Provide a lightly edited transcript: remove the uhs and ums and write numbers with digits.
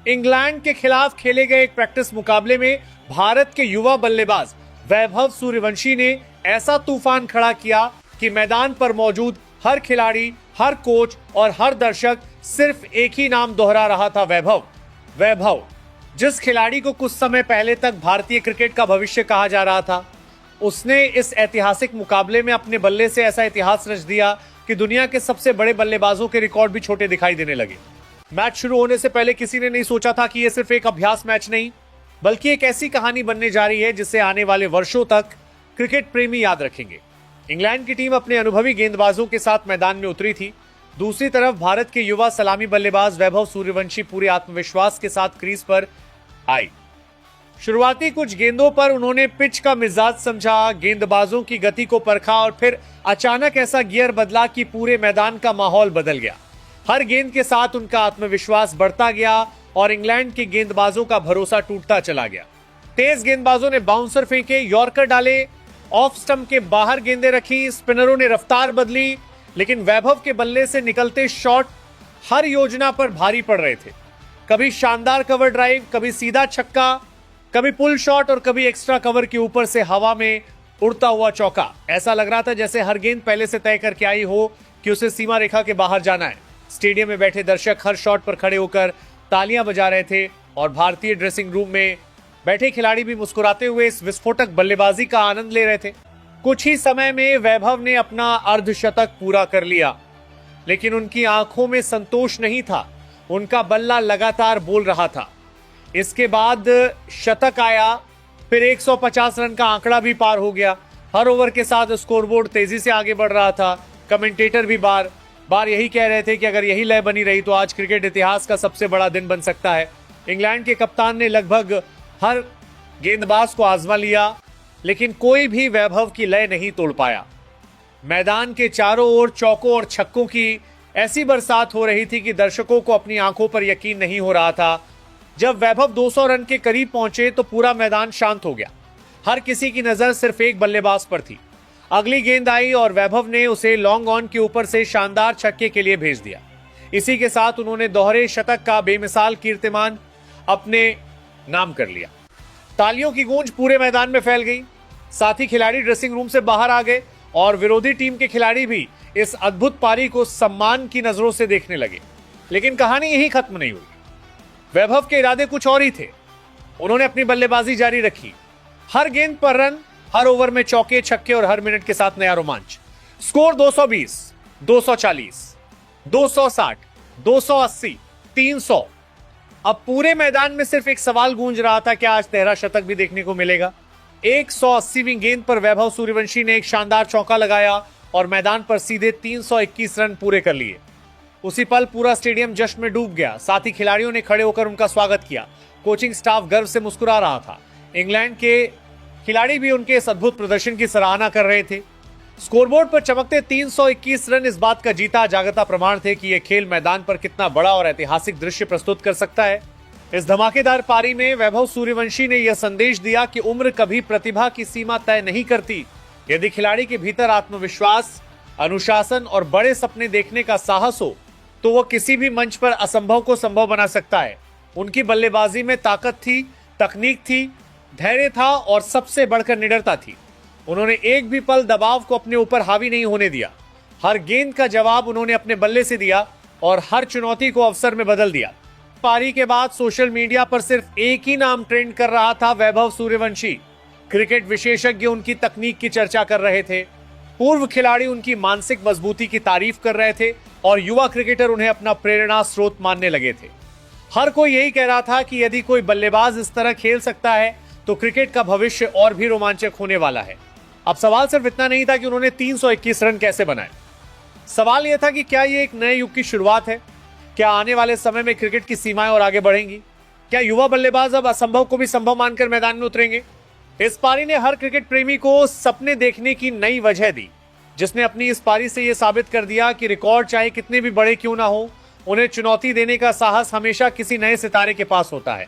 England के खिलाफ खेले गए एक प्रैक्टिस मुकाबले में भारत के युवा बल्लेबाज वैभव सूर्यवंशी ने ऐसा तूफान खड़ा किया कि मैदान पर मौजूद हर खिलाड़ी, हर कोच और हर दर्शक सिर्फ एक ही नाम दोहरा रहा था, वैभव। वैभव, जिस खिलाड़ी को कुछ समय पहले तक भारतीय क्रिकेट का भविष्य कहा जा रहा था, उसने इस ऐतिहासिक मुकाबले में अपने बल्ले से ऐसा इतिहास रच दिया कि दुनिया के सबसे बड़े बल्लेबाजों के रिकॉर्ड भी छोटे दिखाई देने लगे। मैच शुरू होने से पहले किसी ने नहीं सोचा था कि यह सिर्फ एक अभ्यास मैच नहीं, बल्कि एक ऐसी कहानी बनने जा रही है जिसे आने वाले वर्षों तक क्रिकेट प्रेमी याद रखेंगे। इंग्लैंड की टीम अपने अनुभवी गेंदबाजों के साथ मैदान में उतरी थी। दूसरी तरफ भारत के युवा सलामी बल्लेबाज वैभव सूर्यवंशी पूरे आत्मविश्वास के साथ क्रीज पर आई। शुरुआती कुछ गेंदों पर उन्होंने पिच का मिजाज समझा, गेंदबाजों की गति को परखा और फिर अचानक ऐसा गियर बदला कि पूरे मैदान का माहौल बदल गया। हर गेंद के साथ उनका आत्मविश्वास बढ़ता गया और इंग्लैंड के गेंदबाजों का भरोसा टूटता चला गया। तेज गेंदबाजों ने बाउंसर फेंके, यॉर्कर डाले, ऑफ स्टंप के बाहर गेंदें रखी, स्पिनरों ने रफ्तार बदली, लेकिन वैभव के बल्ले से निकलते शॉट हर योजना पर भारी पड़ रहे थे। कभी शानदार कवर ड्राइव, कभी सीधा छक्का, कभी पुल शॉट और कभी एक्स्ट्रा कवर के ऊपर से हवा में उड़ता हुआ चौका। ऐसा लग रहा था जैसे हर गेंद पहले से तय करके आई हो कि उसे सीमा रेखा के बाहर जाना है। स्टेडियम में बैठे दर्शक हर शॉट पर खड़े होकर तालियां बजा रहे थे और भारतीय ड्रेसिंग रूम में बैठे खिलाड़ी भी मुस्कुराते हुए इस विस्फोटक बल्लेबाजी का आनंद ले रहे थे। कुछ ही समय में वैभव ने अपना अर्धशतक पूरा कर लिया, लेकिन उनकी आंखों में संतोष नहीं था। उनका बल्ला लगातार बोल रहा था। इसके बाद शतक आया, फिर 150 रन का आंकड़ा भी पार हो गया। हर ओवर के साथ स्कोरबोर्ड तेजी से आगे बढ़ रहा था। कमेंटेटर भी बार बार यही कह रहे थे कि अगर यही लय बनी रही तो आज क्रिकेट इतिहास का सबसे बड़ा दिन बन सकता है। इंग्लैंड के कप्तान ने लगभग हर गेंदबाज को आजमा लिया, लेकिन कोई भी वैभव की लय नहीं तोड़ पाया। मैदान के चारों ओर चौकों और छक्कों की ऐसी बरसात हो रही थी कि दर्शकों को अपनी आंखों पर यकीन नहीं हो रहा था। जब वैभव 200 रन के करीब पहुंचे तो पूरा मैदान शांत हो गया। हर किसी की नजर सिर्फ एक बल्लेबाज पर थी। अगली गेंद आई और वैभव ने उसे लॉन्ग ऑन के ऊपर से शानदार छक्के के लिए भेज दिया। इसी के साथ उन्होंने दोहरे शतक का बेमिसाल कीर्तिमान अपने नाम कर लिया। तालियों की गूंज पूरे मैदान में फैल गई। साथ ही खिलाड़ी ड्रेसिंग रूम से बाहर आ गए और विरोधी टीम के खिलाड़ी भी इस अद्भुत पारी को सम्मान की नजरों से देखने लगे। लेकिन कहानी यही खत्म नहीं हुई। वैभव के इरादे कुछ और ही थे। उन्होंने अपनी बल्लेबाजी जारी रखी। हर गेंद पर रन, हर ओवर में चौके छक्के और हर मिनट के साथ नया रोमांच। स्कोर 220, 240, 260, 280, 300। अब पूरे मैदान में सिर्फ एक सवाल गूंज रहा था, क्या आज 13 शतक भी देखने को मिलेगा? 180वीं गेंद पर वैभव सूर्यवंशी ने एक शानदार चौका लगाया और मैदान पर सीधे 321 रन पूरे कर लिए। उसी पल पूरा स्टेडियम जश्न में डूब गया। साथ ही खिलाड़ियों ने खड़े होकर उनका स्वागत किया। कोचिंग स्टाफ गर्व से मुस्कुरा रहा था। इंग्लैंड के खिलाड़ी भी उनके इस अद्भुत प्रदर्शन की सराहना कर रहे थे। स्कोरबोर्ड पर चमकते 321 रन इस बात का जीता जागता प्रमाण थे कि यह खेल मैदान पर कितना बड़ा और ऐतिहासिक दृश्य प्रस्तुत कर सकता है। इस धमाकेदार पारी में वैभव सूर्यवंशी ने यह संदेश दिया कि उम्र कभी प्रतिभा की सीमा तय नहीं करती। यदि खिलाड़ी के भीतर आत्मविश्वास, अनुशासन और बड़े सपने देखने का साहस हो तो वह किसी भी मंच पर असंभव को संभव बना सकता है। उनकी बल्लेबाजी में ताकत थी, तकनीक थी, धैर्य था और सबसे बढ़कर निडरता थी। उन्होंने एक भी पल दबाव को अपने ऊपर हावी नहीं होने दिया। हर गेंद का जवाब उन्होंने अपने बल्ले से दिया और हर चुनौती को अवसर में बदल दिया। पारी के बाद सोशल मीडिया पर सिर्फ एक ही नाम ट्रेंड कर रहा था, वैभव सूर्यवंशी। क्रिकेट विशेषज्ञ उनकी तकनीक की चर्चा कर रहे थे, पूर्व खिलाड़ी उनकी मानसिक मजबूती की तारीफ कर रहे थे और युवा क्रिकेटर उन्हें अपना प्रेरणा स्रोत मानने लगे थे। हर कोई यही कह रहा था कि यदि कोई बल्लेबाज इस तरह खेल सकता है तो क्रिकेट का भविष्य और भी रोमांचक होने वाला है। अब सवाल सिर्फ इतना नहीं था कि उन्होंने 321 रन कैसे बनाए। सवाल यह था कि क्या यह एक नए युग की शुरुआत है? क्या आने वाले समय में क्रिकेट की सीमाएं और आगे बढ़ेंगी? क्या युवा बल्लेबाज अब असंभव को भी संभव मानकर मैदान में उतरेंगे? इस पारी ने हर क्रिकेट प्रेमी को सपने देखने की नई वजह दी, जिसने अपनी इस पारी से यह साबित कर दिया कि रिकॉर्ड चाहे कितने भी बड़े क्यों ना हो, उन्हें चुनौती देने का साहस हमेशा किसी नए सितारे के पास होता है।